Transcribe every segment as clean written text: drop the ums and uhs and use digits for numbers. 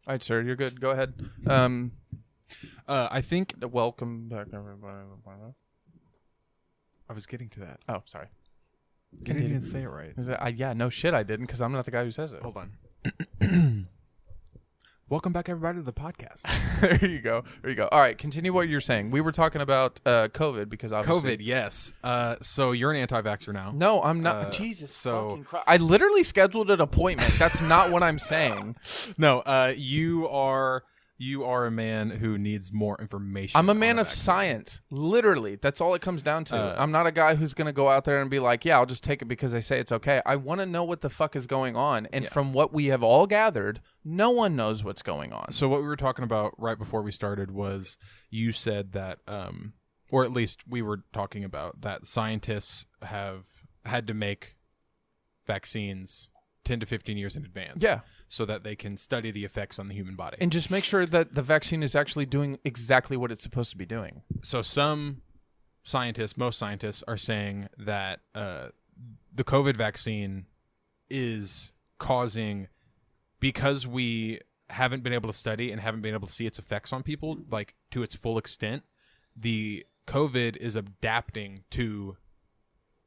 All right, sir, you're good. Go ahead. I think Welcome back, everybody. I was getting to that. Oh, sorry. You didn't even say it right. Yeah, no shit, I didn't, because I'm not the guy who says it. Hold on. Welcome back, everybody, to the podcast. There you go. All right, continue what you're saying. We were talking about COVID because obviously... COVID, yes. So you're an anti-vaxxer now. No, I'm not. Jesus so- fucking Christ. I literally scheduled an appointment. That's not what I'm saying. No, you are a man who needs more information. I'm a on man the of vaccine. science. Literally. That's all it comes down to. I'm not a guy who's going to go out there and be like, yeah, I'll just take it because they say it's okay. I want to know what the fuck is going on. And from what we have all gathered, no one knows what's going on. So what we were talking about right before we started was you said that, or at least we were talking about that scientists have had to make vaccines 10 to 15 years in advance. Yeah. So that they can study the effects on the human body. And just make sure that the vaccine is actually doing exactly what it's supposed to be doing. So some scientists, most scientists, are saying that the COVID vaccine is causing, because we haven't been able to study and haven't been able to see its effects on people like to its full extent, the COVID is adapting to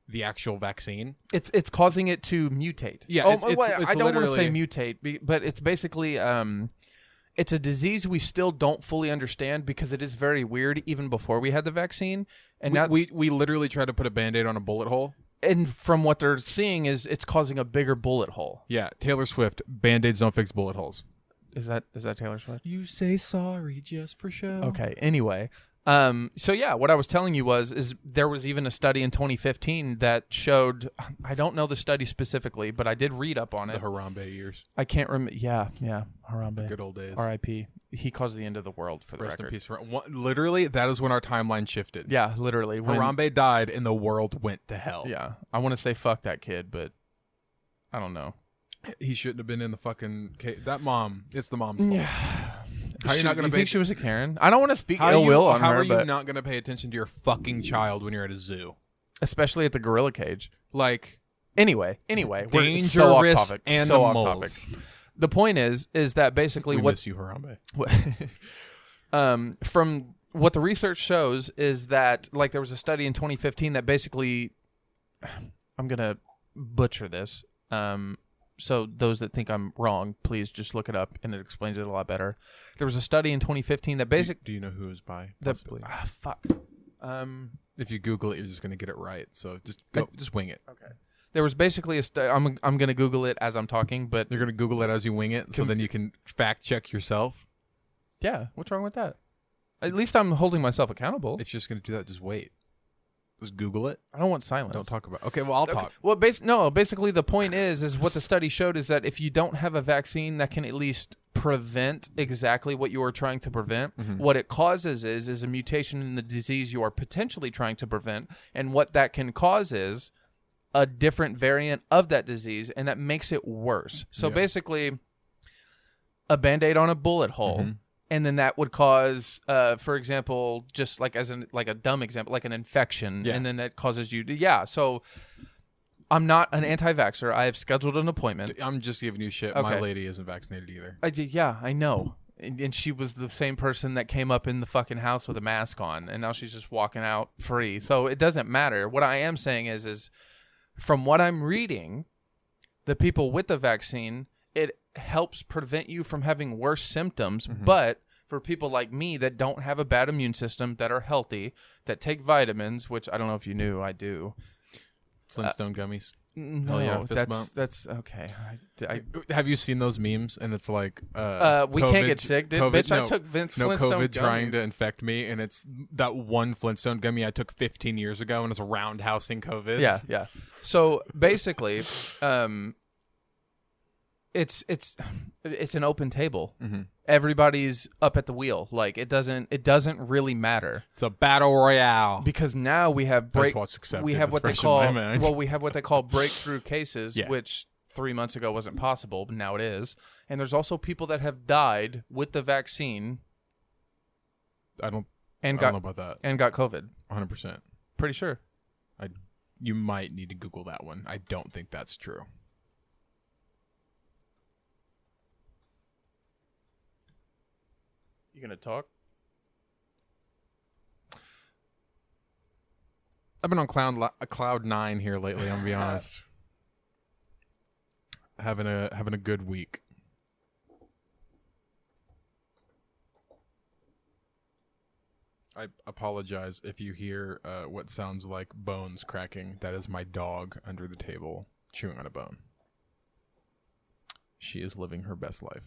the actual vaccine. It's causing it to mutate. Yeah, Oh, it's I don't want to say literally- mutate, but it's basically it's a disease we still don't fully understand because it is very weird even before we had the vaccine. And now we literally try to put a Band-Aid on a bullet hole. and from what they're seeing is it's causing a bigger bullet hole. Yeah, Taylor Swift, Band-Aids don't fix bullet holes. Is that Taylor Swift? You say sorry just for show. Okay. Anyway, so yeah, what I was telling you is there was even a study in 2015 that showed, I don't know the study specifically, but I did read up on The it. Harambe years. I can't remember. Yeah, Harambe. Good old days. R.I.P. He caused the end of the world for the Rest in record. peace. Literally, that is when our timeline shifted. Yeah, literally. When, Harambe died and the world went to hell. Yeah, I want to say fuck that kid, but I don't know. He shouldn't have been in the fucking that mom. It's the mom's fault. Yeah. How are you not going to think she was a Karen? I don't want to speak ill How will on are her, you but not going to pay attention to your fucking child when you're at a zoo? especially at the gorilla cage. Like, Anyway, we're dangerous so off topic. animals. So off topic. The point is that basically we what miss you, Harambe. from what the research shows is that, like, there was a study in 2015 that basically, I'm gonna butcher this. So those that think I'm wrong, please just look it up, and it explains it a lot better. There was a study in 2015 that Do you know who is by? the Possibly. fuck. If you Google it, you're just going to get it right. So just go, just wing it. Okay. There was basically a study. I'm gonna Google it as I'm talking, but You're going to Google it as you wing it, so then you can fact check yourself. yeah, what's wrong with that? At least I'm holding myself accountable. If you're just going to do that, just wait. Just Google it. I don't want silence. Don't talk about. Okay, well I'll talk. Well, basically the point is what the study showed is that if you don't have a vaccine that can at least prevent exactly what you are trying to prevent, what it causes is a mutation in the disease you are potentially trying to prevent, and what that can cause is a different variant of that disease, and that makes it worse. So Yeah. basically, a Band-Aid on a bullet hole. And then that would cause, for example, just like like a dumb example, like an infection, Yeah. and then that causes you to, So I'm not an anti-vaxxer. I have scheduled an appointment. I'm just giving you shit. My Okay. lady isn't vaccinated either. I know. And she was the same person that came up in the fucking house with a mask on, and now she's just walking out free. So it doesn't matter. What I am saying is from what I'm reading, the people with the vaccine, it helps prevent you from having worse symptoms. But for people like me that don't have a bad immune system, that are healthy, that take vitamins, which I don't know if you knew, I do. Flintstone gummies. No, yeah, fist bump. that's okay. Have you seen those memes? And it's like, we can't COVID- get sick, dude. COVID, Bitch, I no, took Vince no Flintstone COVID trying gummies. to infect me, and it's that one Flintstone gummy I took 15 years ago, and it's a roundhousing COVID. Yeah. So basically, it's an open table. Everybody's up at the wheel. Like it doesn't really matter It's a battle royale. because now we have I just watched Accepted. we have That's what they fresh in my call mind. we have what they call breakthrough cases, Yeah. which 3 months ago wasn't possible, but now it is. And there's also people that have died with the vaccine I don't and know got about that. and got COVID. 100%. Pretty sure. You might need to Google that one. I don't think that's true. You gonna talk? I've been on cloud 9 here lately. I'm gonna be honest. Having a good week. I apologize if you hear what sounds like bones cracking. That is my dog under the table chewing on a bone. She is living her best life.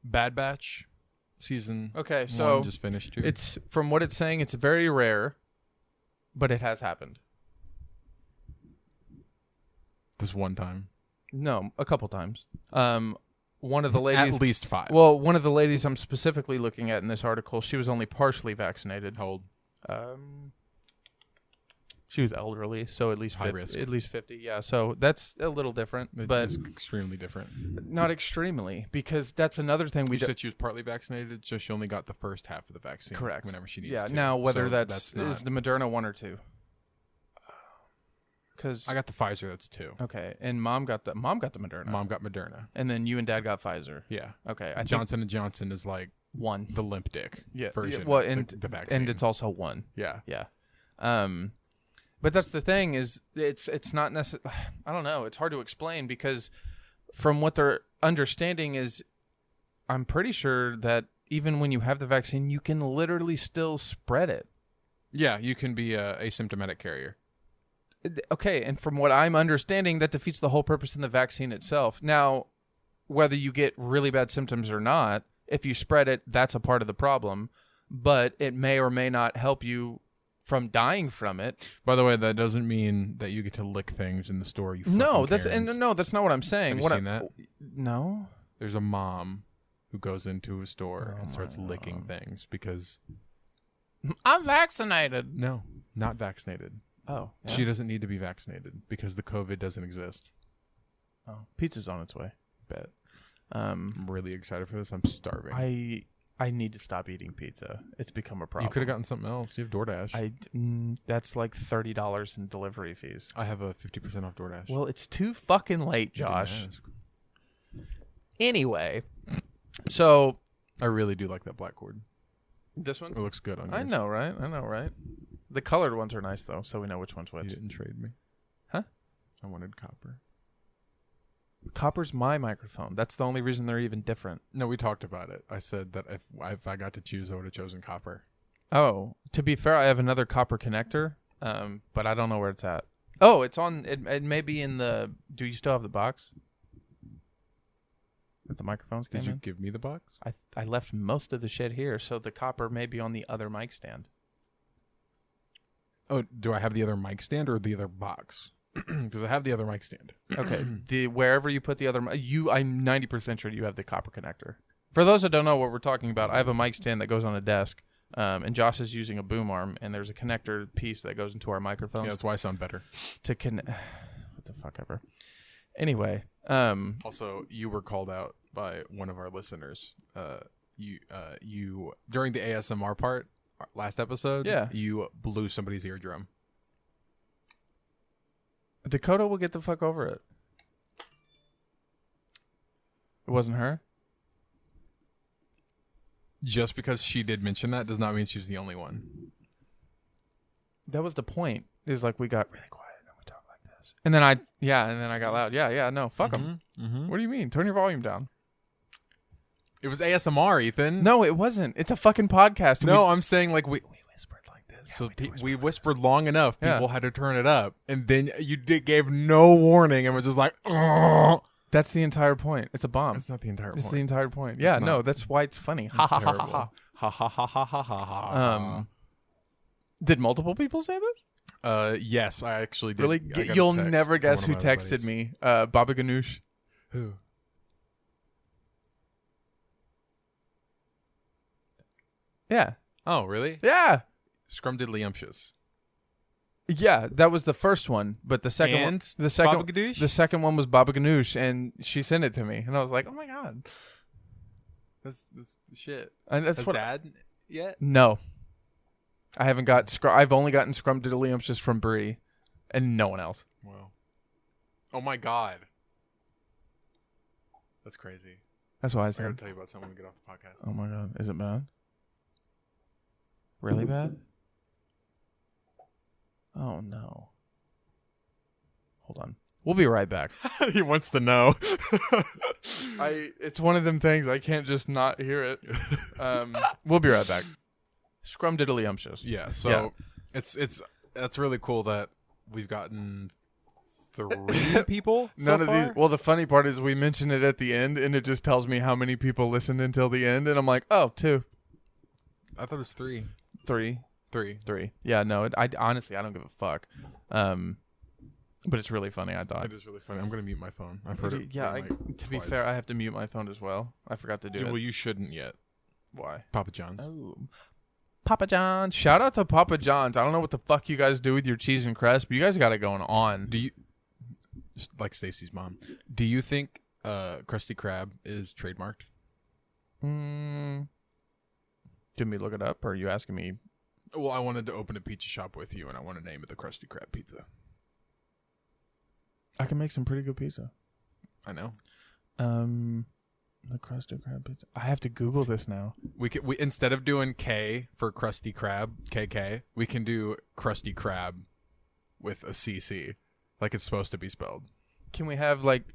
Bad Batch season Okay, so 1 just finished too. it's from what it's saying, it's very rare, but it has happened. This one time. No, a couple times. One of the ladies, At least 5. well, one of the ladies I'm specifically looking at in this article, she was only partially vaccinated. How old? She was elderly, so at least High 50, risk. at least 50. Yeah, so that's a little different, It but is extremely different. not extremely, because that's another thing we You do. said she was partly vaccinated, so she only got the first half of the vaccine. Correct. Whenever she needs Yeah. to. Now, whether So that's not, is the Moderna 1 or 2? Because I got the Pfizer. That's 2. okay, and mom got the Moderna. Mom got Moderna. And then you and dad got Pfizer. Yeah. Okay, I think Johnson & Johnson is like 1. the limp dick version well, of and the vaccine. and it's also 1. yeah. Yeah. But that's the thing is it's not necessarily. I don't know. It's hard to explain because from what their understanding is, I'm pretty sure that even when you have the vaccine, you can literally still spread it. Yeah, you can be a asymptomatic carrier. Okay, and from what I'm understanding, that defeats the whole purpose in the vaccine itself. Now, whether you get really bad symptoms or not, if you spread it, that's a part of the problem. But it may or may not help you from dying from it. By the way, that doesn't mean that you get to lick things in the store. You No, fucking Karens. no, that's not what I'm saying. Have you What seen that? No. There's a mom who goes into a store Oh and starts my licking God. things because I'm vaccinated. no, not vaccinated. Oh, yeah? She doesn't need to be vaccinated because the COVID doesn't exist. Oh, pizza's on its way. Bet. Um, I'm really excited for this. I'm starving. I need to stop eating pizza. It's become a problem. You could have gotten something else. You have DoorDash. That's like $30 in delivery fees. I have a 50% off DoorDash. Well, it's too fucking late, You didn't Josh. ask. Anyway, so I really do like that black cord. this one. It looks good on you. I know, right? The colored ones are nice though, so we know which one's You which. didn't trade me. Huh? I wanted copper. Copper's my microphone. That's the only reason they're even different. No, we talked about it. I said that if I got to choose, I would have chosen copper. Oh, to be fair, I have another copper connector, but I don't know where it's at. Oh, it's on. It may be in the. Do you still have the box? That the microphones came Did you in? give me the box? I left most of the shit here, so the copper may be on the other mic stand. Oh, do I have the other mic stand or the other box? Because I have the other mic stand. Okay, the wherever you put the other, I'm 90% sure you have the copper connector. For those that don't know what we're talking about, I have a mic stand that goes on a desk, and Josh is using a boom arm, and there's a connector piece that goes into our microphones Yeah, that's why I sound better. to connect. What the fuck ever. Anyway, Also, you were called out by one of our listeners. You during the ASMR part last episode. Yeah. You blew somebody's eardrum. Dakota will get the fuck over it. It wasn't her? Just because she did mention that does not mean she's the only one. That was the point. Is like we got really quiet and we talk like this. And then I got loud. Yeah, no, fuck them. Mm-hmm. What do you mean? Turn your volume down. It was ASMR, Ethan. No, it wasn't. It's a fucking podcast. and No, I'm saying like we whispered like this. so we whispered long enough. Yeah. People had to turn it up, and then you gave no warning and was just like, "Ugh." That's the entire point. It's a bomb. That's not the entire It's point. the entire point. Yeah, not. no, that's why it's funny. Ha ha ha ha Terrible. ha. Ha ha ha ha ha ha ha. Did multiple people say this? Yes, I actually did. Really? I got a You'll text never from guess one who of my other texted buddies. me. Baba Ganoush. Who? Yeah. Oh, really? Yeah. Scrumdiddlyumptious. Yeah, that was the first one, but the second one, And the second, Baba Ganoush? the second one was Baba Ganoush, and she sent it to me, and I was like, "Oh my god!" That's shit. And that's Has what. Dad yet? No, I haven't got. I've only gotten Scrumdiddlyumptious from Brie, and no one else. Wow. Oh my God. That's crazy. That's why I I gotta said. tell you about something when we get off the podcast. Oh my god, is it bad? Really bad? Oh no. Hold on. We'll be right back. He wants to know. It's one of them things I can't just not hear it. We'll be right back. Scrumdiddlyumptious. Yeah, so that's really cool that we've gotten 3 people. None so of far. these. Well, the funny part is we mention it at the end, and it just tells me how many people listened until the end, and I'm like, oh, 2, I thought it was 3. 3, 3. 3. Yeah, no. I honestly, I don't give a fuck. But it's really funny. I thought. It is really funny. I'm gonna mute my phone. I've heard it. Yeah. To be twice. fair, I have to mute my phone as well. I forgot to do it. Well, you shouldn't yet. Why? Papa John's. Oh, Papa John's. Shout out to Papa John's. I don't know what the fuck you guys do with your cheese and crust, but you guys got it going on. Do you, like Stacy's mom? Do you think Krusty Krab is trademarked? Did me look it up, or are you asking me? Well, I wanted to open a pizza shop with you, and I want to name it the Krusty Krab Pizza. I can make some pretty good pizza. I know. The Krusty Krab pizza. I have to Google this now. We instead of doing K for Krusty Krab, KK, we can do Krusty Krab with a CC, like it's supposed to be spelled. Can we have like,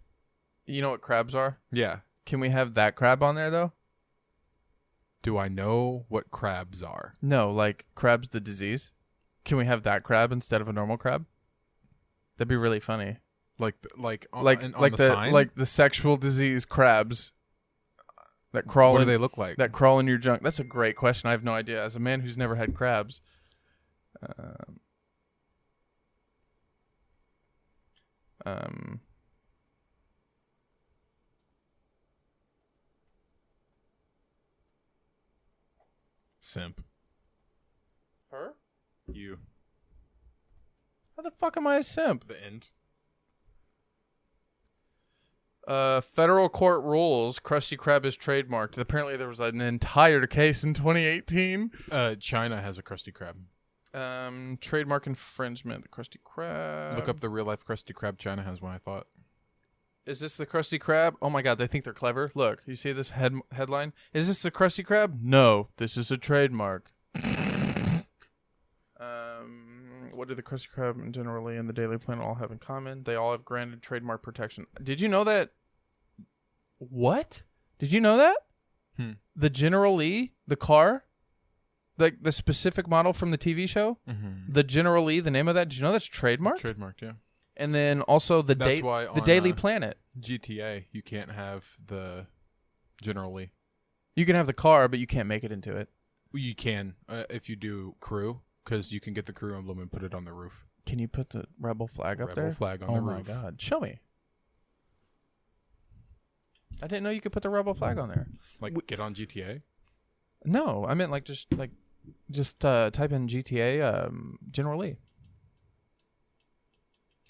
you know what crabs are? Yeah. Can we have that crab on there though? Do I know what crabs are? No, like crab's the disease. Can we have that crab instead of a normal crab? That'd be really funny. On the sexual disease crabs that crawl. What in, do they look like? That crawl in your junk. That's a great question. I have no idea. As a man who's never had crabs, Simp. her? You. How the fuck am I a simp? The end. Federal court rules Krusty Krab is trademarked. Apparently, there was an entire case in 2018. China has a Krusty Krab. Trademark infringement. The Krusty Krab. Look up the real life Krusty Krab. China has one, I thought. Is this the Krusty Krab? Oh my god, they think they're clever. Look, you see this headline? Is this the Krusty Krab? No, this is a trademark. What do the Krusty Krab generally and the Daily Planet all have in common? They all have granted trademark protection. Did you know that? What? Did you know that? The General Lee, the car, like the specific model from the TV show, the General Lee, the name of that. Did you know that's trademarked? Trademarked, yeah. And then also the Daily Planet. GTA, you can't have the General Lee. You can have the car, but you can't make it into it. You can if you do crew, because you can get the crew emblem and put it on the roof. Can you put the rebel flag up there? Rebel flag on the roof. Oh my god, show me. I didn't know you could put the rebel flag on there. Like get on GTA? No, I meant just type in GTA General Lee.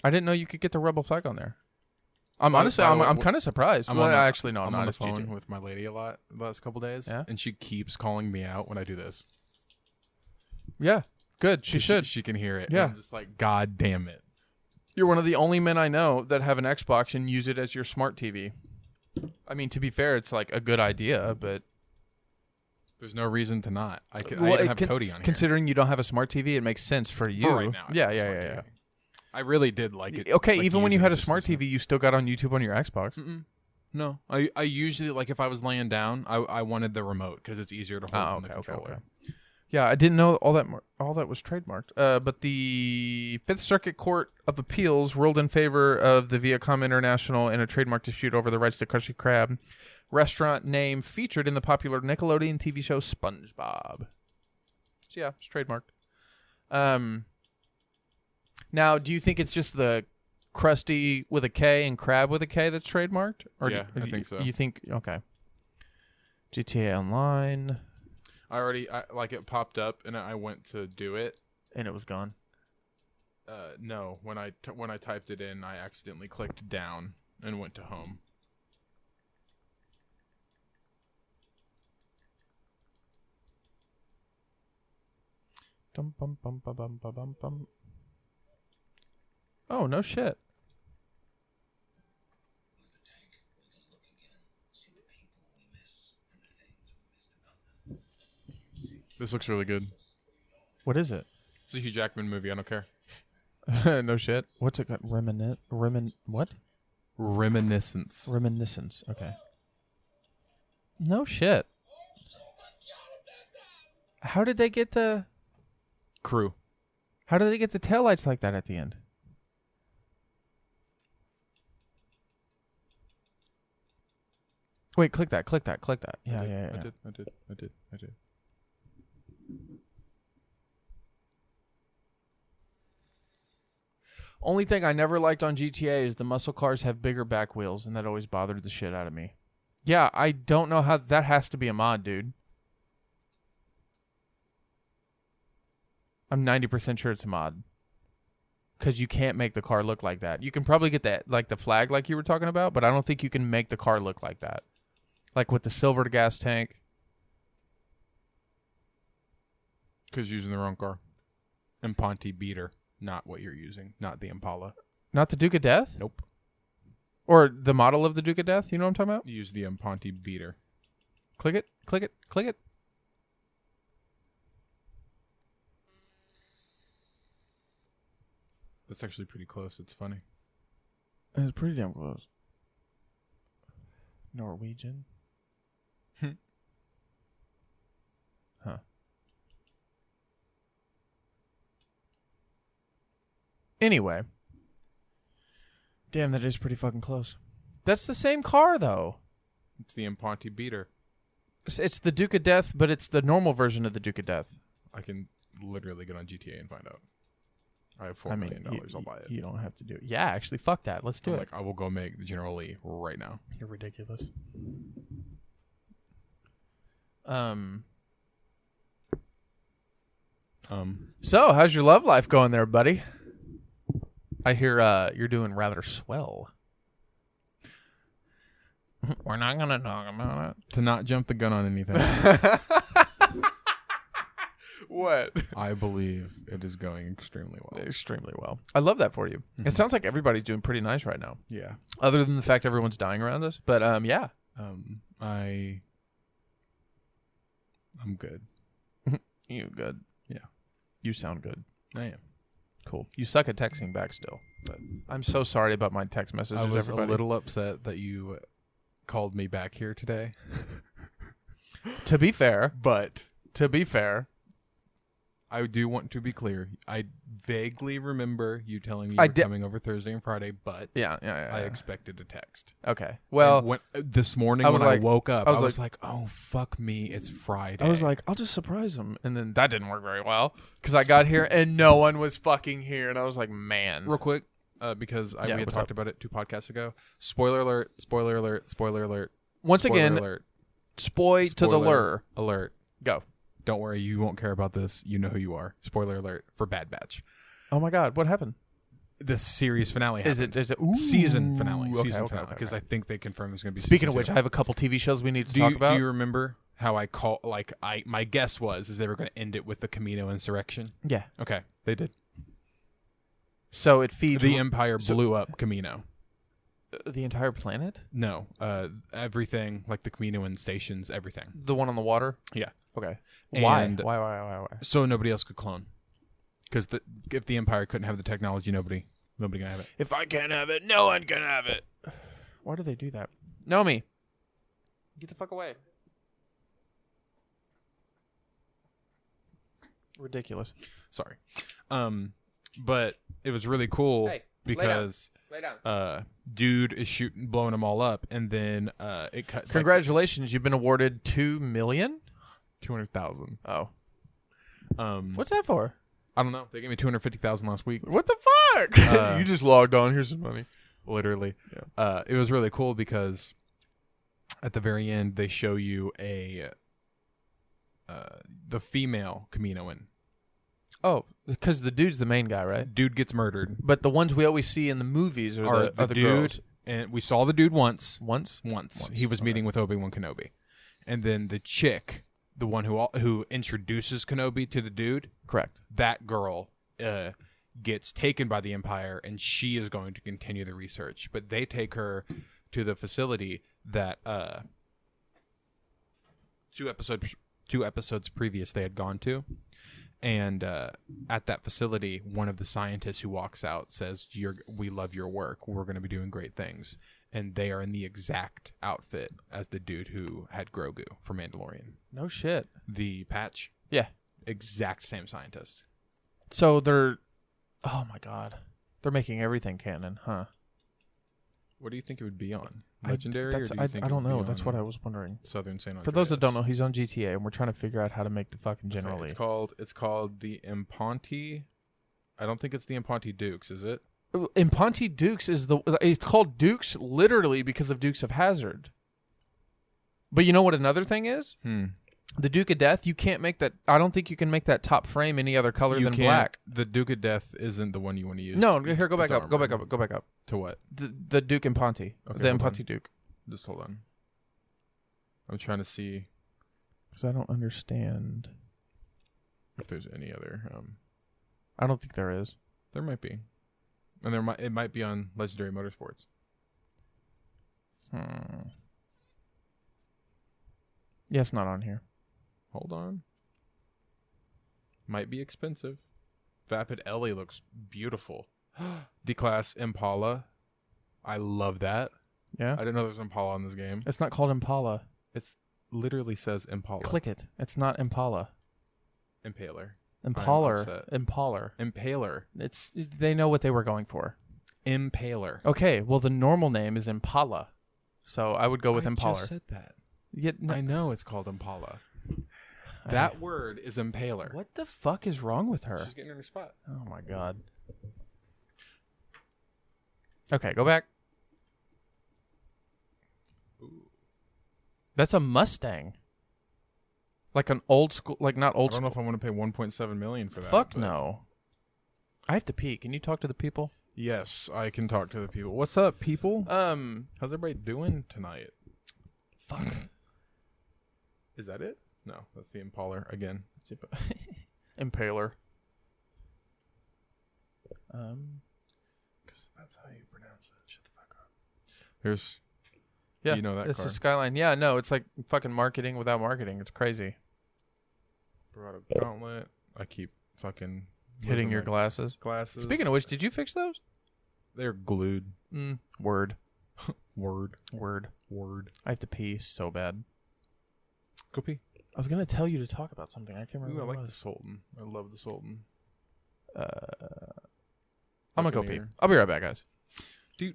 I didn't know you could get the rebel flag on there. I'm kind of surprised. I'm actually no, I'm not. On the phone with my lady a lot the last couple days, and she keeps calling me out when I do this. Yeah, good. She should. She can hear it. Yeah, I'm just like, God damn it. You're one of the only men I know that have an Xbox and use it as your smart TV. I mean, to be fair, it's like a good idea, but there's no reason to not. I even have Cody on here. Considering you don't have a smart TV, it makes sense for you. For right now. Yeah. I really did like it. Okay, like even when you had a smart TV, you still got on YouTube on your Xbox. No, I usually, like, if I was laying down, I wanted the remote because it's easier to hold on the controller. Okay. Yeah, I didn't know all that was trademarked. But the Fifth Circuit Court of Appeals ruled in favor of the Viacom International in a trademark dispute over the rights to Krusty Krab restaurant name featured in the popular Nickelodeon TV show SpongeBob. So yeah, it's trademarked. Now, do you think it's just the Krusty with a K and Krab with a K that's trademarked? Or yeah, I think so. You think, okay. GTA Online. It popped up and I went to do it. And it was gone? No, when I typed it in, I accidentally clicked down and went to home. Dum bum bum bum bum bum bum. Oh, no shit. This looks really good. What is it? It's a Hugh Jackman movie. I don't care. No shit. What's it got? What? Reminiscence. Reminiscence. Okay. No shit. How did they get the Crew. How did they get the taillights like that at the end? Wait, click that. Yeah. I did. Only thing I never liked on GTA is the muscle cars have bigger back wheels, and that always bothered the shit out of me. Yeah, I don't know how that has to be a mod, dude. I'm 90% sure it's a mod. Because you can't make the car look like that. You can probably get that, like the flag like you were talking about, but I don't think you can make the car look like that. Like with the silver gas tank. Because using the wrong car. Imponti Beater. Not what you're using. Not the Impala. Not the Duke of Death? Nope. Or the model of the Duke of Death? You know what I'm talking about? Use the Imponti Beater. Click it. That's actually pretty close. It's funny. It's pretty damn close. Norwegian. Huh. Anyway. Damn, that is pretty fucking close. That's the same car, though. It's the Imponti Beater. It's the Duke of Death, but it's the normal version of the Duke of Death. I can literally get on GTA and find out. I have $4 million. I'll buy it. You don't have to do it. Yeah, actually, fuck that. Let's do it. Like, I will go make the General Lee right now. You're ridiculous. So, how's your love life going there, buddy? I hear you're doing rather swell. We're not going to talk about it. To not jump the gun on anything. What? I believe it is going extremely well. Extremely well. I love that for you. Mm-hmm. It sounds like everybody's doing pretty nice right now. Yeah. Other than the fact everyone's dying around us. But, yeah. I'm good. You good. Yeah. You sound good. I am. Cool. You suck at texting back still. But I'm so sorry about my text messages, I was everybody. a little upset that you called me back here today. To be fair, But I do want to be clear. I vaguely remember you telling me you were coming over Thursday and Friday, but yeah. I expected a text. Okay. Well, And this morning I when was I like- woke up, I I was was like, oh, fuck me, it's Friday. I was like, I'll just surprise him. And then that didn't work very well because I got here and no one was fucking here. And I was like, man. real quick, because we had what's talked about it 2 podcasts ago. Spoiler alert, spoiler alert, spoiler alert. Once spoiler again, alert, spoil to the lure. alert. Go. Don't worry, you won't care about this. You know who you are. Spoiler alert for Bad Batch. Oh my God. What happened? The series finale happened. Is it season finale? Okay, Season okay, finale. Because okay. I think they confirmed there's going to be Speaking season of which, 2. I have a couple TV shows we need to talk about. Do you remember how I call, my guess was they were going to end it with the Camino insurrection? Yeah. Okay, they did. So it feeds The Empire blew up Camino. the entire planet? No, everything, like the Caminoan stations, everything. The one on the water? Yeah. Okay. And- Why? So nobody else could clone. Because if the Empire couldn't have the technology, nobody can have it. If I can't have it, no one can have it. Why do they do that? Nomi, get the fuck away. Ridiculous. Sorry. But it was really cool Hey, because Lay down. dude is blowing them all up, and then it cut. Congratulations, you've been awarded $2 million? 200,000. Oh. What's What's that for? I don't know. They gave me 250,000 last week. What the fuck? You just logged on. Here's some money. Literally. Yeah. It was really cool because at the very end they show you the female Caminoan. Oh, because the dude's the main guy, right? Dude gets murdered. But the ones we always see in the movies are the dude, girls. and we saw the dude once. Once? He was meeting with Obi-Wan Kenobi, and then the chick, the one who introduces Kenobi to the dude, Correct. that girl gets taken by the Empire, and she is going to continue the research. But they take her to the facility that 2 episodes 2 episodes previous they had gone to. And at that facility, one of the scientists who walks out says, we love your work. We're going to be doing great things. And they are in the exact outfit as the dude who had Grogu for Mandalorian. No shit. The patch. Yeah. Exact same scientist. So they're... Oh, my God. They're making everything canon, huh? What do you think it would be on? Legendary? I don't know. That's what I was wondering. Southern San Andreas. For those that don't know, he's on GTA, and we're trying to figure out how to make the fucking General Lee. It's called the Imponti. I don't think it's the Imponti Dukes, is it? Imponti Dukes is it's called Dukes literally because of Dukes of Hazzard. But you know what another thing is? The Duke of Death, you can't make that. I don't think you can make that top frame any other color than black. The Duke of Death isn't the one you want to use. No, here, go back up. Go back up. Go back up. To what? The Duke Imponti. Okay, the Imponti Duke. Just hold on. I'm trying to see because I don't understand if there's any other. I don't think there is. There might be, and it might be on Legendary Motorsports. Yeah, it's not on here. Hold on. Might be expensive. Vapid Ellie looks beautiful. D-Class Impala. I love that. Yeah? I didn't know there was Impala in this game. It's not called Impala. It literally says Impala. Click it. It's not Impala. Impaler. Impaler. They know what they were going for. Impaler. Okay, well the normal name is Impala. So I would go with Impaler. I just said that. No. I know it's called Impala. That word is Impaler. What the fuck is wrong with her? She's getting in her spot. Oh my God. Okay, go back. Ooh. That's a Mustang. Like an old school, like not old school. I don't school. know if I want to pay $1.7 million for that. Fuck no. I have to pee. Can you talk to the people? Yes, I can talk to the people. What's up, people? How's everybody doing tonight? Fuck. Is that it? No, that's the Impaler again. Impaler. Because that's how you pronounce it. Shut the fuck up. There's... Yeah, you know that it's car. a Skyline. Yeah, no, it's like fucking marketing without marketing. It's crazy. Brought a gauntlet. I keep fucking... hitting your glasses. Speaking of which, did you fix those? They're glued. Word. Word. I have to pee so bad. Go pee. I was going to tell you to talk about something. I can't remember. Ooh, I what it like was. the Sultan. I love the Sultan. I'm going to go pee. I'll be right back, guys. Do.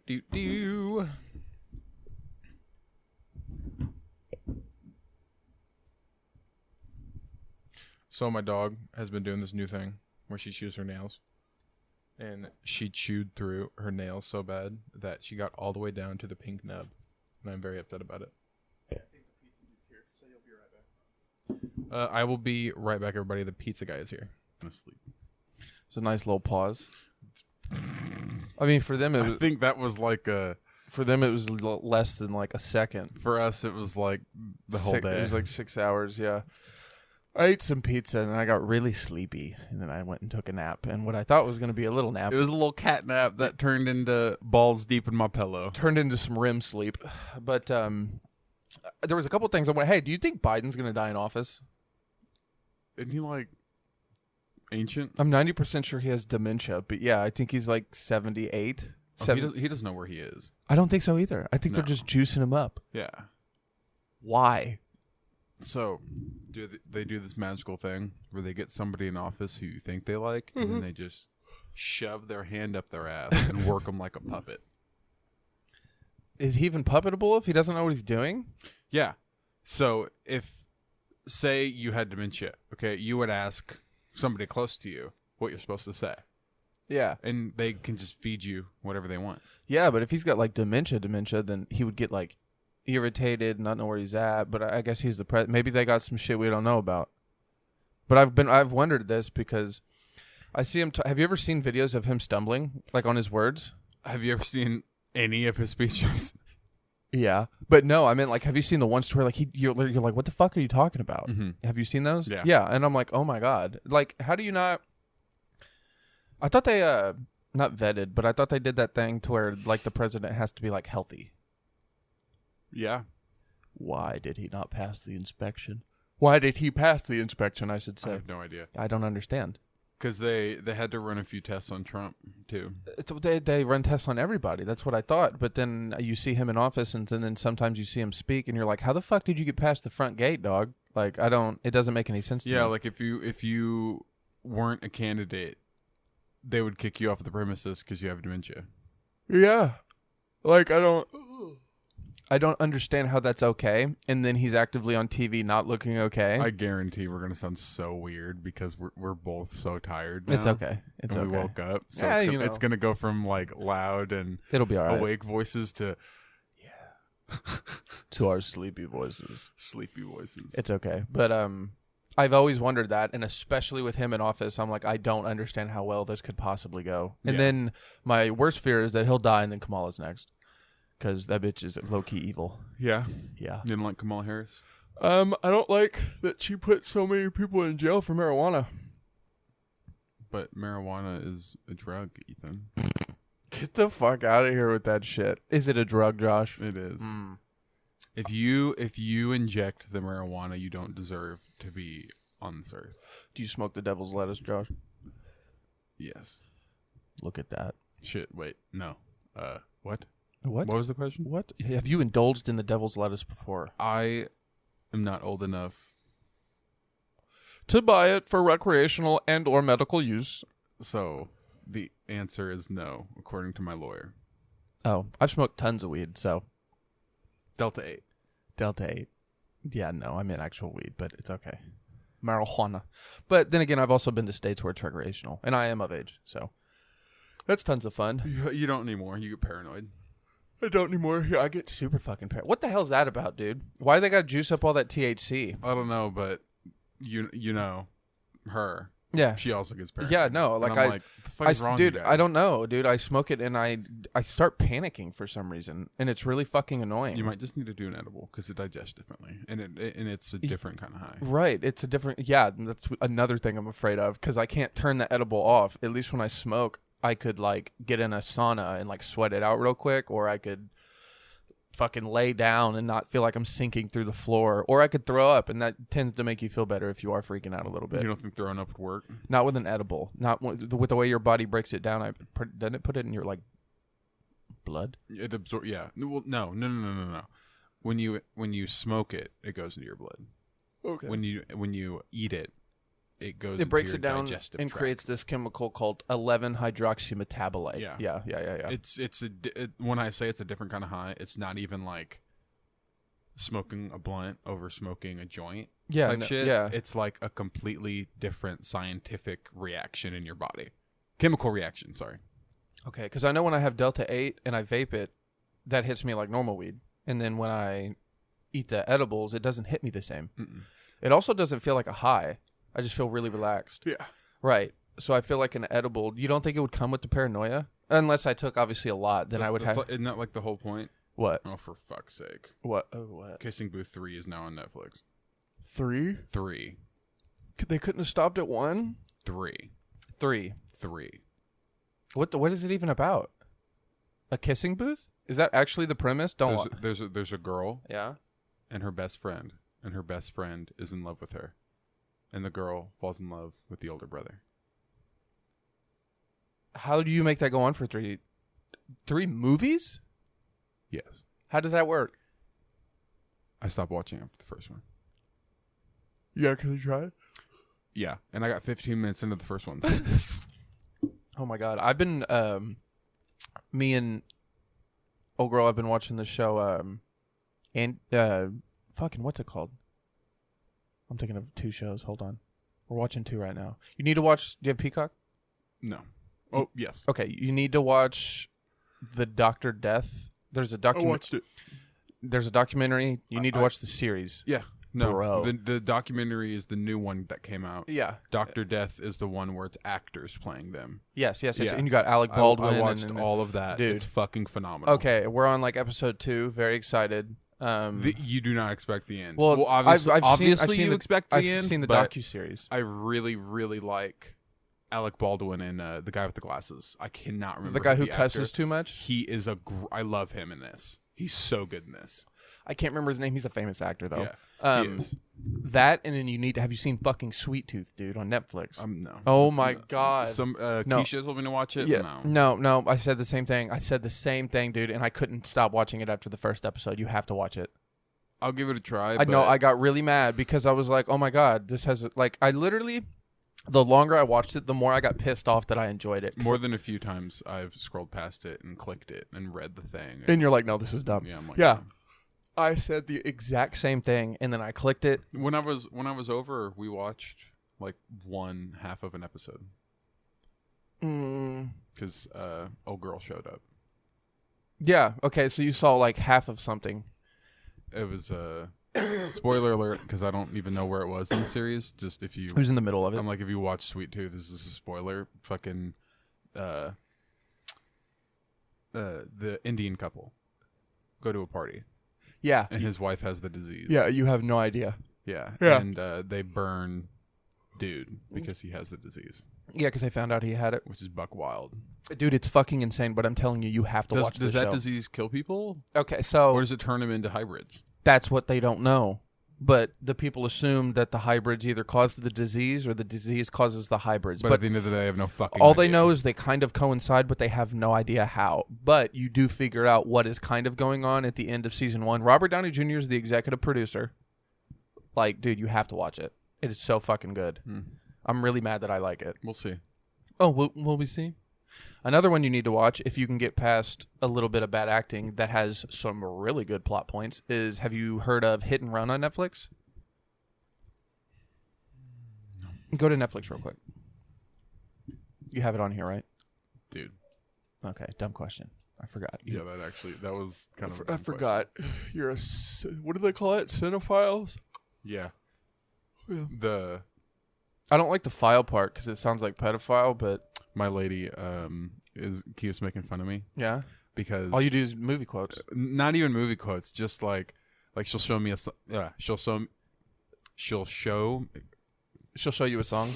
So my dog has been doing this new thing where she chews her nails. And she chewed through her nails so bad that she got all the way down to the pink nub. And I'm very upset about it. I think the pizza dude's here, so you'll be right back. I will be right back, everybody. The pizza guy is here. I'm asleep. It's a nice little pause. I mean, for them, I think that was like a... For them, it was less than like a second. For us, it was like the whole day. It was like 6 hours, yeah. I ate some pizza, and I got really sleepy, and then I went and took a nap. And what I thought was going to be a little nap... It was a little cat nap that turned into balls deep in my pillow. Turned into some REM sleep. But there was a couple things I went, hey, do you think Biden's going to die in office? Isn't he like ancient? I'm 90% sure he has dementia, but yeah, I think he's like 78. He doesn't know where he is. I don't think so either. I think they're just juicing him up. Yeah. Why? So, they do this magical thing where they get somebody in office who you think they like, and then they just shove their hand up their ass and work them like a puppet. Is he even puppetable if he doesn't know what he's doing? Yeah. So, if, say you had dementia, okay, you would ask somebody close to you what you're supposed to say. Yeah. And they can just feed you whatever they want. Yeah, but if he's got like dementia, then he would get like irritated, not know where he's at. But I guess he's the president. Maybe they got some shit we don't know about. But I've wondered this because I see him. Have you ever seen videos of him stumbling like on his words? Have you ever seen any of his speeches? Yeah, but no, I mean, like, have you seen the ones to where like you're like, what the fuck are you talking about? Mm-hmm. Have you seen those? Yeah. Yeah, and I'm like, oh my god, like, how do you not? I thought they not vetted, but I thought they did that thing to where like the president has to be like healthy. Yeah. Why did he not pass the inspection? Why did he pass the inspection, I should I say? have no idea. I don't understand. Because they had to run a few tests on Trump, too. They run tests on everybody. That's what I thought. But then you see him in office, and then sometimes you see him speak, and you're like, how the fuck did you get past the front gate, dog? Like, it doesn't make any sense to me. Yeah, like if you weren't a candidate, they would kick you off the premises because you have dementia. Yeah. Like, I don't understand how that's okay. And then he's actively on TV not looking okay. I guarantee we're gonna sound so weird because we're both so tired now. It's okay. It's and okay. we woke up, so Yeah, it's gonna go from like loud and It'll be all right. awake voices to To our sleepy voices. sleepy voices. It's okay. But I've always wondered that, and especially with him in office, I'm like, I don't understand how well this could possibly go. And Yeah. then my worst fear is that he'll die and then Kamala's next. Because that bitch is low-key evil. Yeah, Yeah. you didn't like Kamala Harris? I don't like that she put so many people in jail for marijuana. But marijuana is a drug, Ethan. Get the fuck out of here with that shit. Is it a drug, Josh? It is. Mm. If you inject the marijuana, you don't deserve to be on this earth. Do you smoke the devil's lettuce, Josh? Yes. Look at that. Shit. Wait. No. What? What? What was the question? What? Have you indulged in the devil's lettuce before? I am not old enough. To buy it for recreational and or medical use. So the answer is no, according to my lawyer. Oh, I've smoked tons of weed, so Delta 8. Delta 8. Yeah, no, I mean actual weed, but it's okay. Marijuana. But then again, I've also been to states where it's recreational, and I am of age, so that's tons of fun. You don't anymore. You get paranoid. I don't anymore. Yeah, I get super fucking paranoid. What the hell's that about, dude? Why they got to juice up all that THC? I don't know, but you know her. Yeah. She also gets paranoid. Yeah, no, like And I'm like, the fuck is wrong with dude, you guys? I don't know, dude. I smoke it and I start panicking for some reason, and it's really fucking annoying. You might just need to do an edible because it digests differently, and it's a different kind of high. Right, it's a different. Yeah, that's another thing I'm afraid of because I can't turn the edible off. At least when I smoke, I could like get in a sauna and like sweat it out real quick, or I could fucking lay down and not feel like I'm sinking through the floor, or I could throw up, and that tends to make you feel better if you are freaking out a little bit. You don't think throwing up would work? Not with an edible, not with the way your body breaks it down. Doesn't it put it in your like blood? It absorb. Yeah. Well, no. When you smoke it, it goes into your blood. Okay. When you eat it, it goes. It breaks into it your down digestive and tract. creates this chemical called 11-hydroxymetabolite. Yeah. Yeah. It's when I say it's a different kind of high, it's not even like smoking a blunt over smoking a joint. Yeah, type no, shit. yeah. It's like a completely different scientific reaction in your body, chemical reaction. Sorry. Okay, because I know when I have Delta 8 and I vape it, that hits me like normal weed. And then when I eat the edibles, it doesn't hit me the same. Mm-mm. It also doesn't feel like a high. I just feel really relaxed. Yeah. Right. So I feel like an edible, you don't think it would come with the paranoia? Unless I took obviously a lot, then I would have. Isn't that like the whole point? What? Oh, for fuck's sake! What? Oh, what? Kissing Booth 3 is now on Netflix. 3? 3. They couldn't have stopped at 1? 3. 3. What is it even about? A kissing booth? Is that actually the premise? There's a girl Yeah. and her best friend, and her best friend is in love with her, and the girl falls in love with the older brother. How do you make that go on for 3 movies? Yes. How does that work? I stopped watching after the first one. Yeah, can you try it? Yeah, and I got 15 minutes into the first one. Oh my god, I've been me and old girl. I've been watching the show and fucking what's it called? I'm thinking of 2 shows. Hold on, we're watching 2 right now. You need to watch. Do you have Peacock? No. Oh yes. Okay, you need to watch the Dr. Death. There's a document. it. There's a documentary. You need to watch the series. Yeah. No. Bro. The documentary is the new one that came out. Yeah. Dr. Death is the one where it's actors playing them. Yes. Yeah. And you got Alec Baldwin. I watched and all of that. Dude. It's fucking phenomenal. Okay, we're on like episode 2. Very excited. You do not expect the end. Well, obviously, I've obviously seen you the, expect the I've end. seen the but docuseries. I really, really like Alec Baldwin and the guy with the glasses. I cannot remember The guy who actor. cusses too much. He is I love him in this. He's so good in this. I can't remember his name. He's a famous actor though. Yeah, Um, he is. That, and then have you seen fucking Sweet Tooth, dude, on Netflix? No. Oh my God. Some No. Keisha told me to watch it. Yeah. No. I said the same thing. Dude, and I couldn't stop watching it after the first episode. You have to watch it. I'll give it a try. I know. I got really mad because I was like, oh my God, this has like I literally. The longer I watched it, the more I got pissed off that I enjoyed it. More than a few times I've scrolled past it and clicked it and read the thing. And you're like, no, this is dumb. Yeah, I'm like, Yeah. I said the exact same thing, and then I clicked it. When I was over, we watched like one half of an episode because old girl showed up. Yeah. Okay. So you saw like half of something. It was spoiler alert because I don't even know where it was in the series. Just if you, Who's in the middle of it? I'm like, if you watch Sweet Tooth, this is a spoiler. Fucking, the Indian couple go to a party. Yeah. And his wife has the disease. Yeah. You have no idea. Yeah. Yeah. And they burn dude because he has the disease, Yeah, because they found out he had it. which is buck wild. Dude, it's fucking insane. But I'm telling you, you have to watch Does the that show. disease kill people, Okay, so or does it turn them into hybrids? that's what they don't know. But the people assume that the hybrids either cause the disease or the disease causes the hybrids. But at the end of the day, I have no fucking. all they idea. know is they kind of coincide, but they have no idea how. But you do figure out what is kind of going on at the end of season 1. Robert Downey Jr. is the executive producer. Like, dude, you have to watch it. It is so fucking good. I'm really mad that I like it. We'll see. Oh, will we see? Another one you need to watch, if you can get past a little bit of bad acting that has some really good plot points, is have you heard of Hit and Run on Netflix? No. Go to Netflix real quick. You have it on here, right? Dude. Okay, dumb question. I forgot. Yeah, that was kind of. I forgot. You're a what do they call it? Cinephiles. Yeah. Yeah. I don't like the file part because it sounds like pedophile, but My lady keeps making fun of me yeah, because all you do is movie quotes. not even movie quotes, just like she'll show me she'll show She'll show you a song.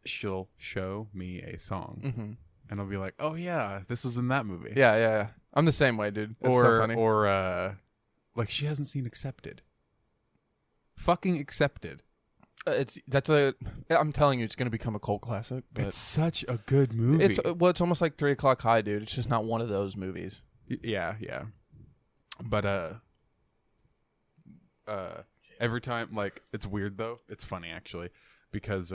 she'll show me a song, Mm-hmm. and I'll be like, oh yeah, this was in that movie. Yeah. I'm the same way, dude. That's so funny. Or like she hasn't seen Accepted. Fucking Accepted. I'm telling you, it's gonna become a cult classic. But It's such a good movie. it's almost like 3 O'clock High, dude. It's just not one of those movies. Yeah. But every time, like, it's weird though. It's funny actually because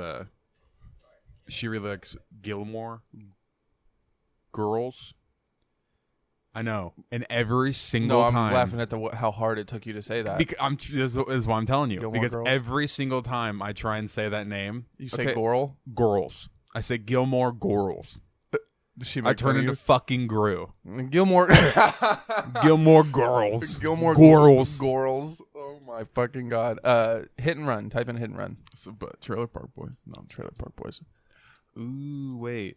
she really likes Gilmore Girls. I know, and every single I'm time, laughing at how hard it took you to say that. this is what I'm telling you. Gilmore Because Girls? every single time I try and say that name, You say Goral? Girls. I say Gilmore Girls. Does she I make turn fun of into fucking Gru. you? Gilmore. Gilmore Girls. Gilmore Girls. Girls. Oh my fucking god. Hit and Run. Type in Hit and Run. But Trailer Park Boys. No, Trailer Park Boys. Ooh, wait.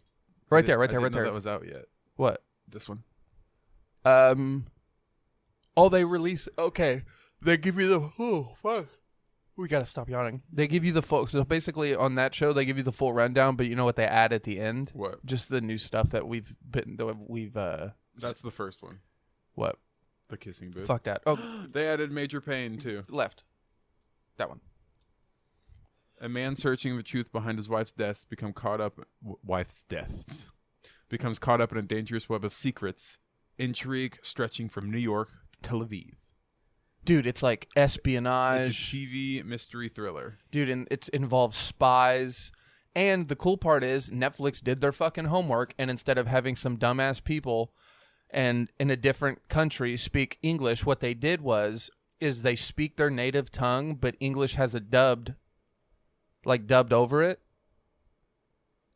Right there. I didn't know Right there. that was out yet. What? This one. Oh, they release. Okay, they give you the. Oh, fuck. We gotta stop yawning. They give you the full. So basically, on that show, they give you the full rundown. But you know what they add at the end? What? Just the new stuff that we've been. That's the first one. What? The kissing booth. Fuck that. Oh, They added Major Payne too. left. That one. A man searching the truth behind his wife's deaths becomes caught up in a dangerous web of secrets, intrigue stretching from New York to Tel Aviv. Dude, it's like It's a espionage. TV mystery thriller. Dude, and it involves spies. And the cool part is Netflix did their fucking homework, and instead of having some dumbass people and in a different country speak English, what they did is they speak their native tongue, but English has a dubbed over it.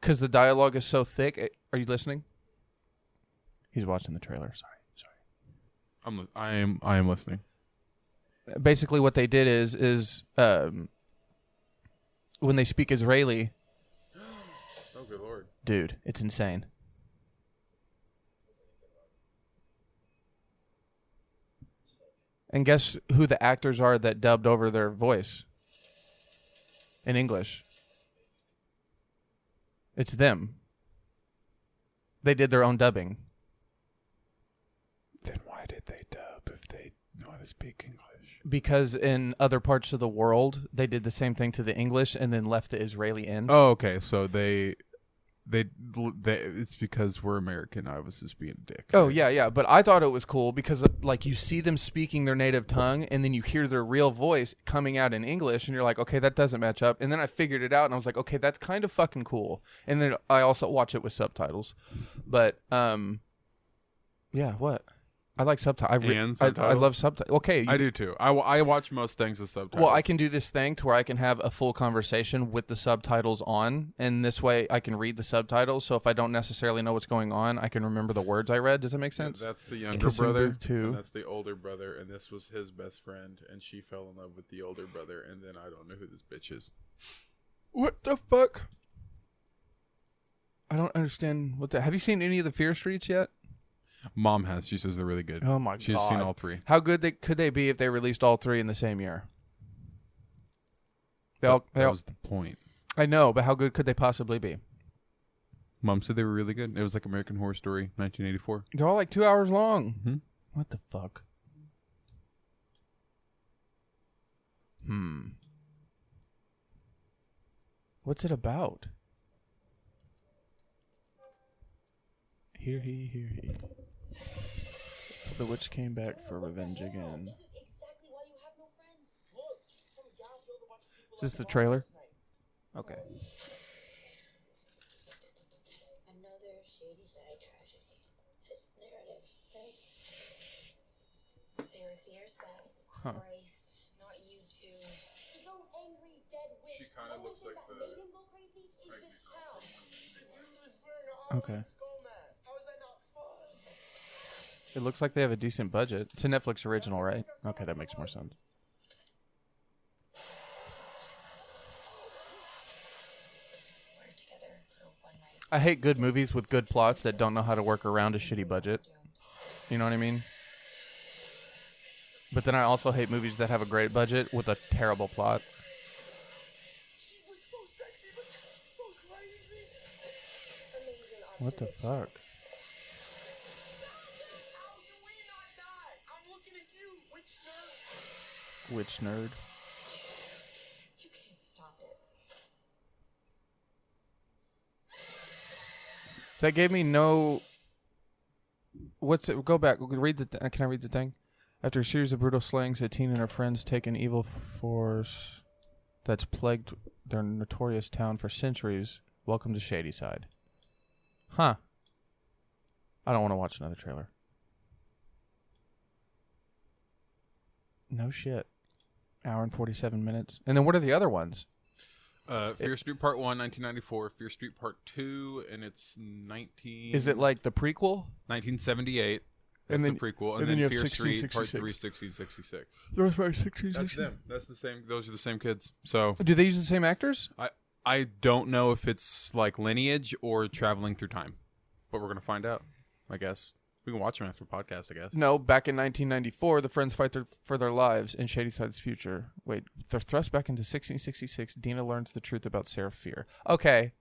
Because the dialogue is so thick. Are you listening? He's watching the trailer. Sorry. I am listening. Basically what they did is when they speak Israeli, Oh good lord. dude, it's insane. And guess who the actors are that dubbed over their voice in English? It's them. They did their own dubbing. Then why did they dub if they know how to speak English? because in other parts of the world they did the same thing to the English and then left the Israeli in. Oh, okay. So they it's because we're American. I was just being a dick. Oh, yeah. But I thought it was cool because, like, you see them speaking their native tongue and then you hear their real voice coming out in English and you're like, okay, that doesn't match up. And then I figured it out and I was like, okay, that's kind of fucking cool. And then I also watch it with subtitles. But, yeah, what? I like subtitles. I love subtitles. Okay. I do too. I watch most things with subtitles. Well, I can do this thing to where I can have a full conversation with the subtitles on, and this way I can read the subtitles. So if I don't necessarily know what's going on, I can remember the words I read. Does that make sense? That's the younger Kissing brother, Booth too. and that's the older brother, and this was his best friend, and she fell in love with the older brother, and then I don't know who this bitch is. What the fuck? I don't understand what the. Have you seen any of the Fear Streets yet? Mom has. She says they're really good. Oh my god! She's seen all 3. How good could they be if they released all 3 in the same year? That was the point. I know, but how good could they possibly be? Mom said they were really good. It was like American Horror Story, 1984. They're all like 2 hours long. Mm-hmm. What the fuck? What's it about? Hear he, hear he. The witch came back for revenge again. Is this the trailer? Okay. Another shady side tragedy. Fist narrative, right? Sarah fears that. Christ, not you two. There's no angry dead witch. She kind of looks like the made him go crazy is this town. Okay. It looks like they have a decent budget. It's a Netflix original, right? Okay, that makes more sense. I hate good movies with good plots that don't know how to work around a shitty budget. You know what I mean? But then I also hate movies that have a great budget with a terrible plot. She was so sexy, but so crazy. Amazing observation. What the fuck? How do we not die? I'm looking at you, witch nerd. Witch nerd. You can't stop it. That gave me no... What's it? Go back. Read the... Can I read the thing? After a series of brutal slayings, a teen and her friends take an evil force that's plagued their notorious town for centuries. Welcome to Shadyside. Huh. I don't want to watch another trailer. No shit. Hour and 47 minutes. And then what are the other ones? Fear Street Part 1, 1994. Fear Street Part 2, and it's 19... Is it like the prequel? 1978. That's And then- the prequel. and And, then then you have Fear Street Part 1666. 3, 1666. Those are 16, That's them. That's the same. Those are the same kids. So Do they use the same actors? I don't know if it's like lineage or traveling through time, but we're gonna find out. I guess we can watch them after the podcast. I guess. No, back in 1994, the friends fight for their lives in Shadyside's future. Wait, they're thrust back into 1666. Dina learns the truth about Sarah Fear. Okay,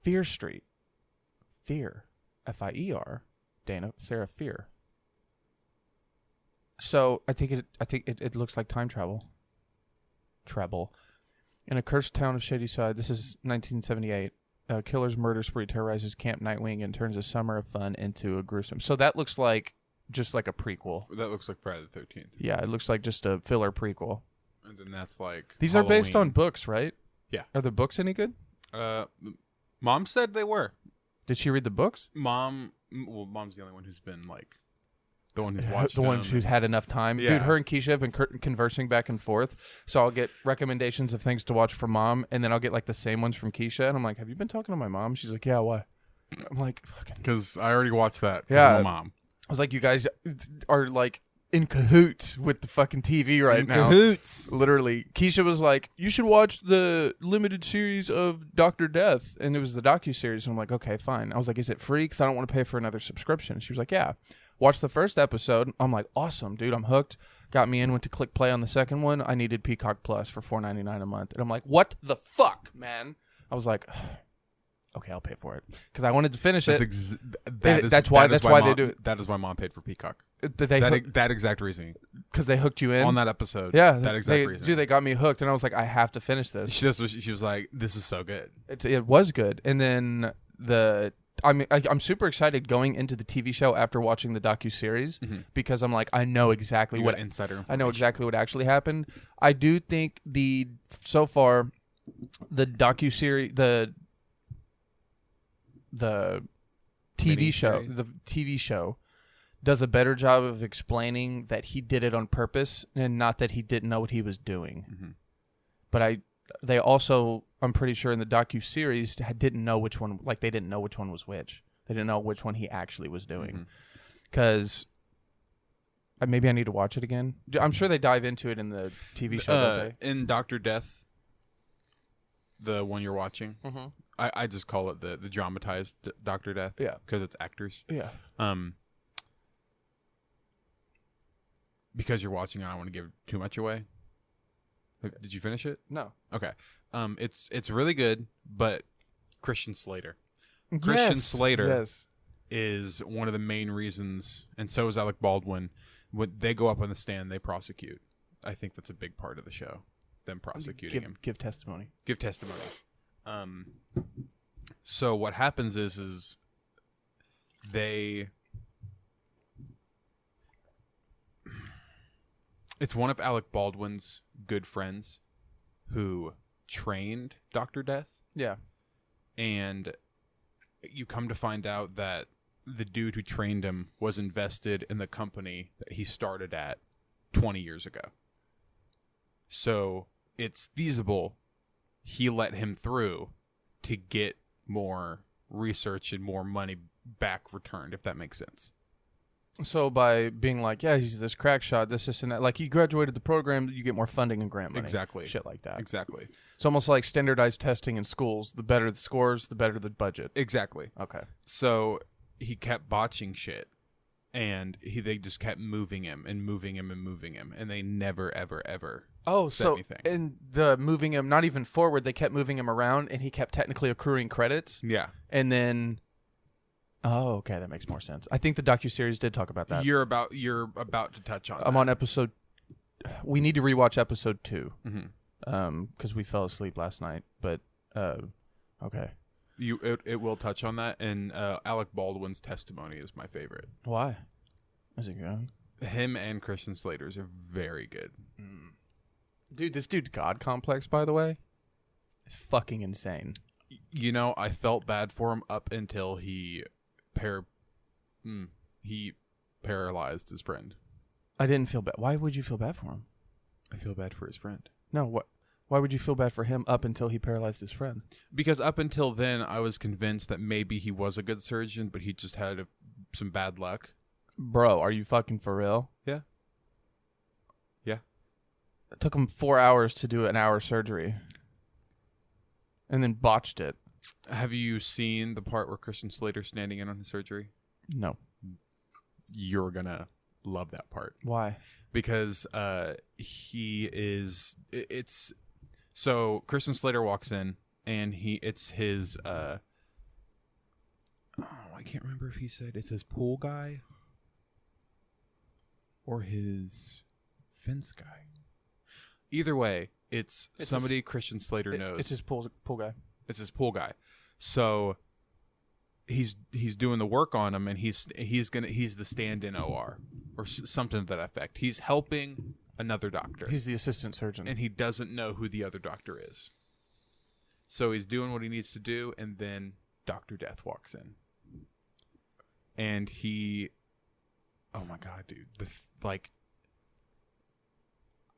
Fear Street. Fear. F-I-E-R. Dana, Sarah Fear. So I think it looks like time travel. Treble. In a cursed town of Shadyside, this is 1978. A killer's murder spree terrorizes Camp Nightwing and turns a summer of fun into a gruesome. So that looks like just like a prequel. That looks like Friday the 13th. Yeah, it looks like just a filler prequel. And then that's like These are based on Halloween. books, right? Yeah. Are the books any good? Mom said they were. Did she read the books? Mom's the only one who's been like the one who's watched The one them. who's had enough time. Yeah. Dude, her and Keisha have been conversing back and forth. So I'll get recommendations of things to watch from Mom, and then I'll get like the same ones from Keisha. And I'm like, have you been talking to my mom? She's like, yeah, why? I'm like, fucking. Because I already watched that. 'Cause Yeah. of my mom. I was like, you guys are like in cahoots with the fucking TV right now. Cahoots. Literally. Keisha was like, you should watch the limited series of Dr. Death. And it was the docuseries. And I'm like, okay, fine. I was like, is it free? Because I don't want to pay for another subscription. She was like, yeah. Watched the first episode. I'm like, awesome, dude. I'm hooked. Got me in. Went to click play on the second one. I needed Peacock Plus for $4.99 a month. And I'm like, what the fuck, man? I was like, Okay, I'll pay for it because I wanted to finish That's it. that's why they mom, do it. That is why mom paid for Peacock. Did they That exact reasoning because they hooked you in on that episode. Yeah, that exact reason. Dude, they got me hooked, and I was like, I have to finish this. She was like, "This is so good." It was good, and then I'm super excited going into the TV show after watching the docuseries because I'm like, I know exactly You what got insider information. I know exactly what actually happened. I do think so far the docuseries the TV show does a better job of explaining that he did it on purpose and not that he didn't know what he was doing. But they also, I'm pretty sure in the docuseries didn't know which one, like they didn't know which one was which. They didn't know which one he actually was doing. Because maybe I need to watch it again. I'm sure they dive into it in the TV show, don't they? In Dr. Death, the one you're watching, Mm-hmm. I just call it the dramatized Dr. Death. Yeah. Because it's actors. Yeah. Because you're watching, I don't want to give too much away. Did you finish it? No. Okay. It's really good, but Christian Slater. Christian Slater Yes. is one of the main reasons, and so is Alec Baldwin. When they go up on the stand, they prosecute. I think that's a big part of the show, them prosecuting him. Give testimony. Give testimony. So what happens is it's one of Alec Baldwin's good friends who trained Dr. Death, Yeah. and you come to find out that the dude who trained him was invested in the company that he started at 20 years ago. So it's feasible he let him through to get more research and more money back returned, if that makes sense. So by being like, yeah, he's this crack shot, this and that, like he graduated the program, you get more funding and grant money. Exactly. Shit like that. Exactly. It's almost like standardized testing in schools. The better the scores, the better the budget. Exactly. Okay. So he kept botching shit, and they just kept moving him and moving him and moving him, and they never, ever, ever Oh, said so anything. in the moving him, not even forward, they kept moving him around, and he kept technically accruing credits. Yeah. And then, oh, okay, that makes more sense. I think the docuseries did talk about that. You're about to touch on I'm that. on episode. We need to rewatch episode 2, Mm-hmm. because we fell asleep last night. But okay, It will touch on that, and Alec Baldwin's testimony is my favorite. why? Is it good? Him and Christian Slater's are very good. Dude, this dude's God complex, by the way, is fucking insane. You know, I felt bad for him up until he paralyzed his friend. I didn't feel bad. Why would you feel bad for him? I feel bad for his friend. No, what? Why would you feel bad for him up until he paralyzed his friend? Because up until then, I was convinced that maybe he was a good surgeon, but he just had some bad luck. Bro, are you fucking for real? Yeah. Yeah. It took him 4 hours to do an hour surgery. And then botched it. Have you seen the part where Christian Slater's standing in on his surgery? No. You're going to love that part. Why? Because so Christian Slater walks in, and it's his I can't remember if he said it's his pool guy or his fence guy. Either way, it's somebody Christian Slater knows. It's his pool guy. It's his pool guy. So he's doing the work on him, and he's the stand-in OR or something to that effect. He's helping another doctor. He's the assistant surgeon. And he doesn't know who the other doctor is. So he's doing what he needs to do, and then Dr. Death walks in. And oh my God, dude.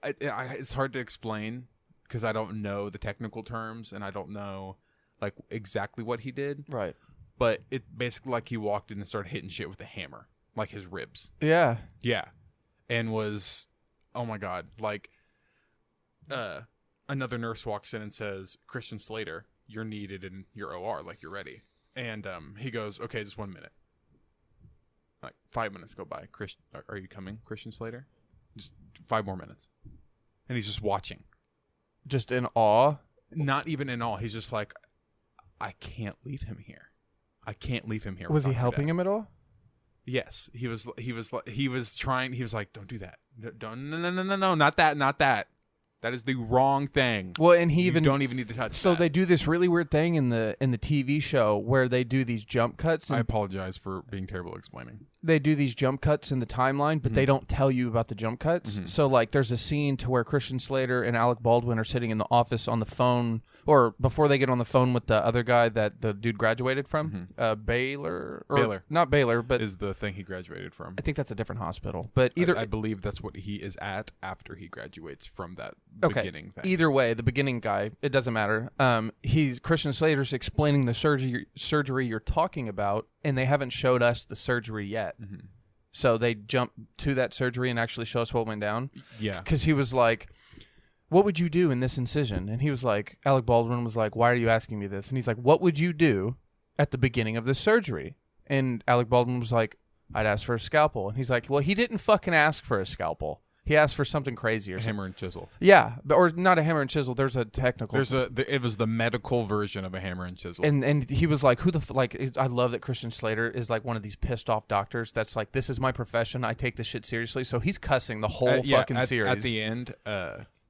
It's hard to explain because I don't know the technical terms, and I don't know like exactly what he did. Right. But it basically like he walked in and started hitting shit with a hammer, like his ribs. Yeah. Yeah. And was, oh my God, like another nurse walks in and says, Christian Slater, you're needed in your OR, like you're ready. And he goes, okay, just 1 minute. Like 5 minutes go by. Are you coming, Christian Slater? Just 5 more minutes. And he's just watching. Just in awe. Not even in awe. He's just like, I can't leave him here. I can't leave him here. Was he helping him at all? Yes, he was trying. He was like, "Don't do that. No, not that. That is the wrong thing." Well, and he You even don't even need to touch. So that. they do this really weird thing in the TV show where they do these jump cuts. I And apologize for being terrible at explaining. they do these jump cuts in the timeline, but they don't tell you about the jump cuts. So like, there's a scene to where Christian Slater and Alec Baldwin are sitting in the office on the phone, or before they get on the phone with the other guy that the dude graduated from, Baylor, Baylor. not Baylor, but Is the thing he graduated from? I think that's a different hospital. But either I believe that's what he is at after he graduates from that okay, beginning thing. either way, the beginning guy, it doesn't matter. He's Christian Slater's explaining the surgery you're talking about, and they haven't showed us the surgery yet. So they jump to that surgery and actually show us what went down. Yeah. Because he was like, "What would you do in this incision?" And he was like, Alec Baldwin was like, "Why are you asking me this?" And he's like, "What would you do at the beginning of this surgery?" And Alec Baldwin was like, "I'd ask for a scalpel." And he's like, "Well, he didn't fucking ask for a scalpel. He asked for something crazy or something." Hammer and chisel. Yeah, or not a hammer and chisel. There's a technical. It was the medical version of a hammer and chisel. And he was like, "Who the I love that Christian Slater is like one of these pissed off doctors that's like, this is my profession. I take this shit seriously." So he's cussing the whole fucking series. At the end,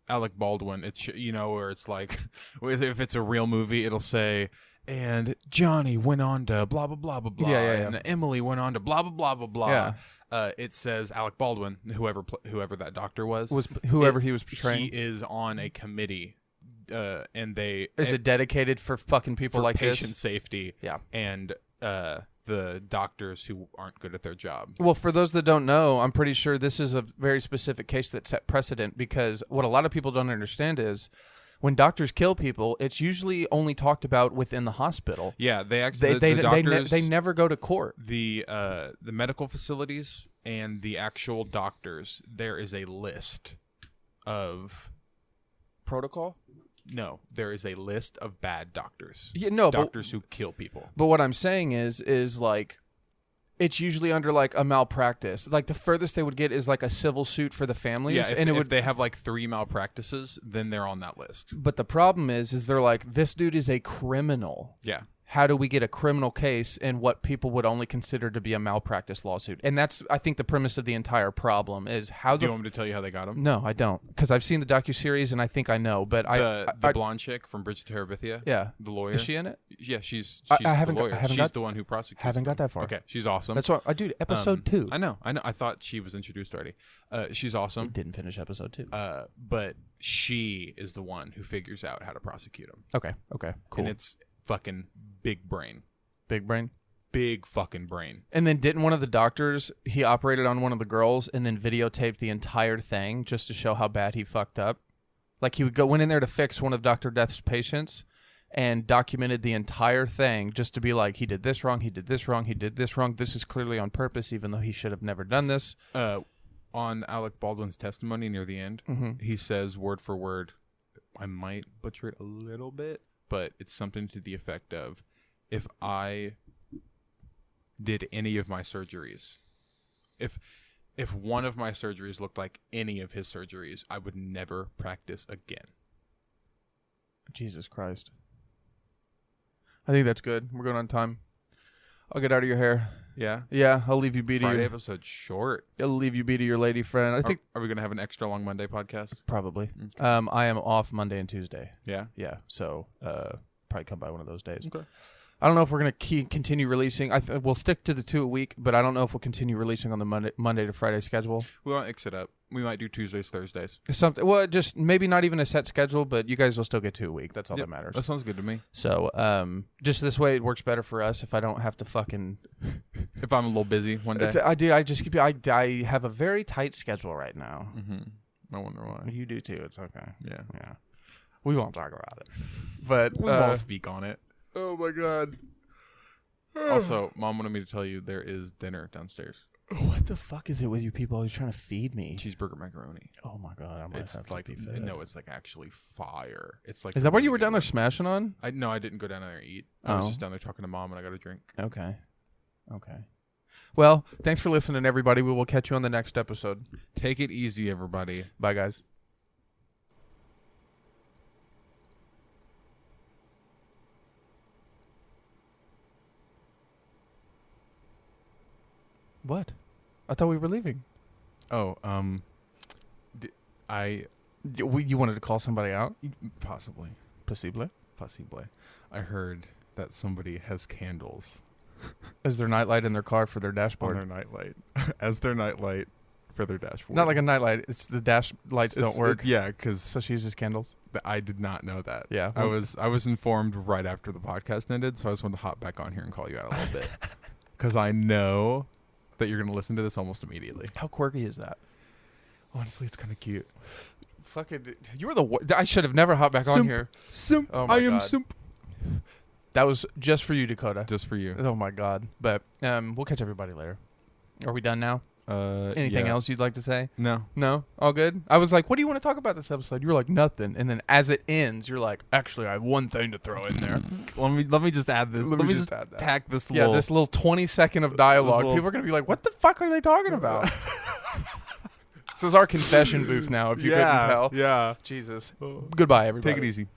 Alec Baldwin, it's where it's like, if it's a real movie, it'll say, and Johnny went on to blah blah blah blah blah, and Emily went on to blah blah blah blah blah. Yeah. It says Alec Baldwin, whoever that doctor was whoever he was portraying. He is on a committee, and they Is it dedicated for fucking people for like patient this? safety. Yeah. And the doctors who aren't good at their job. Well, for those that don't know, I'm pretty sure this is a very specific case that set precedent, because what a lot of people don't understand is when doctors kill people, it's usually only talked about within the hospital. Yeah, they actually They doctors, they never go to court. the medical facilities and the actual doctors. There is a list of Protocol? no. There is a list of bad doctors. Yeah, no, doctors who kill people. But what I'm saying is like, it's usually under like a malpractice. Like the furthest they would get is like a civil suit for the families, Yeah, and if they have like 3 malpractices, then they're on that list. But the problem is they're like, this dude is a criminal. Yeah. How do we get a criminal case in what people would only consider to be a malpractice lawsuit? And that's, I think, the premise of the entire problem is how Do you want me to tell you how they got him? No, I don't, because I've seen the docuseries and I think I know. But The I blonde chick from Bridge to Terabithia. yeah, The lawyer. is she in it? Yeah, she's I haven't the got- lawyer. I haven't She's got- the one who prosecutes. haven't got them. that far. Okay, she's awesome. That's what I do. Episode 2. I know. I thought she was introduced already. She's awesome. Didn't finish episode 2. But she is the one who figures out how to prosecute him. Okay, cool. And it's fucking big brain. Big brain. Big fucking brain. And then didn't one of the doctors, he operated on one of the girls and then videotaped the entire thing just to show how bad he fucked up? Like he went in there to fix one of Dr. Death's patients and documented the entire thing just to be like, he did this wrong, he did this wrong, he did this wrong. This is clearly on purpose, even though he should have never done this. On Alec Baldwin's testimony near the end, he says word for word, I might butcher it a little bit, but it's something to the effect of, if I did any of my surgeries, if one of my surgeries looked like any of his surgeries, I would never practice again. Jesus Christ. I think that's good. We're going on time. I'll get out of your hair. Yeah. Yeah, I'll leave you be to Friday your, episode short. I'll leave you be to your lady friend. I think Are we gonna have an extra long Monday podcast? probably. Okay. I am off Monday and Tuesday. Yeah. Yeah, so probably come by one of those days. Okay. I don't know if we're going to continue releasing. We'll stick to the 2 a week, but I don't know if we'll continue releasing on the Monday to Friday schedule. We might mix it up. We might do Tuesdays, Thursdays. Something. Well, just maybe not even a set schedule, but you guys will still get 2 a week. That's all Yep, that matters. That sounds good to me. So, just this way, it works better for us if I don't have to fucking. If I'm a little busy one day. I do. I just keep. I have a very tight schedule right now. I wonder why. You do too. It's okay. Yeah. Yeah. We won't talk about it. But We won't speak on it. oh my god. Also, Mom wanted me to tell you there is dinner downstairs. What the fuck is it with you people always trying to feed me? Cheeseburger macaroni. Oh my god, I might It's have to like be fed. no, it's like actually fire. It's like Is that what you were really down there good. smashing on? I didn't go down there and eat. I was Oh. just down there talking to Mom, and I got a drink. Okay. Well, thanks for listening, everybody. We will catch you on the next episode. Take it easy, everybody. Bye, guys. What? I thought we were leaving. Oh, You wanted to call somebody out? possibly. Possibly. I heard that somebody has candles As their nightlight in their car for their on dashboard. their nightlight as their nightlight for their dashboard. Not like a nightlight. It's the dash lights don't work. Yeah, because So she uses candles. I did not know that. Yeah. I was informed right after the podcast ended, so I just wanted to hop back on here and call you out a little bit because I know that you're going to listen to this almost immediately. How quirky is that? Honestly, it's kind of cute. Fucking, you were I should have never hopped back on Simp. here. Simp. Oh my I am God. simp. That was just for you, Dakota. Just for you. Oh my God. But we'll catch everybody later. Are we done now? Anything yeah. else you'd like to say? No. No? All good? I was like, what do you want to talk about this episode? You were like, nothing. And then as it ends, you're like, actually, I have one thing to throw in there. Let me just add this. Let me just add that. tack this Yeah, little. this little 20-second of dialogue. little- People are going to be like, what the fuck are they talking about? This is our confession booth now, if you couldn't tell. Yeah. Jesus. Goodbye, everybody. Take it easy.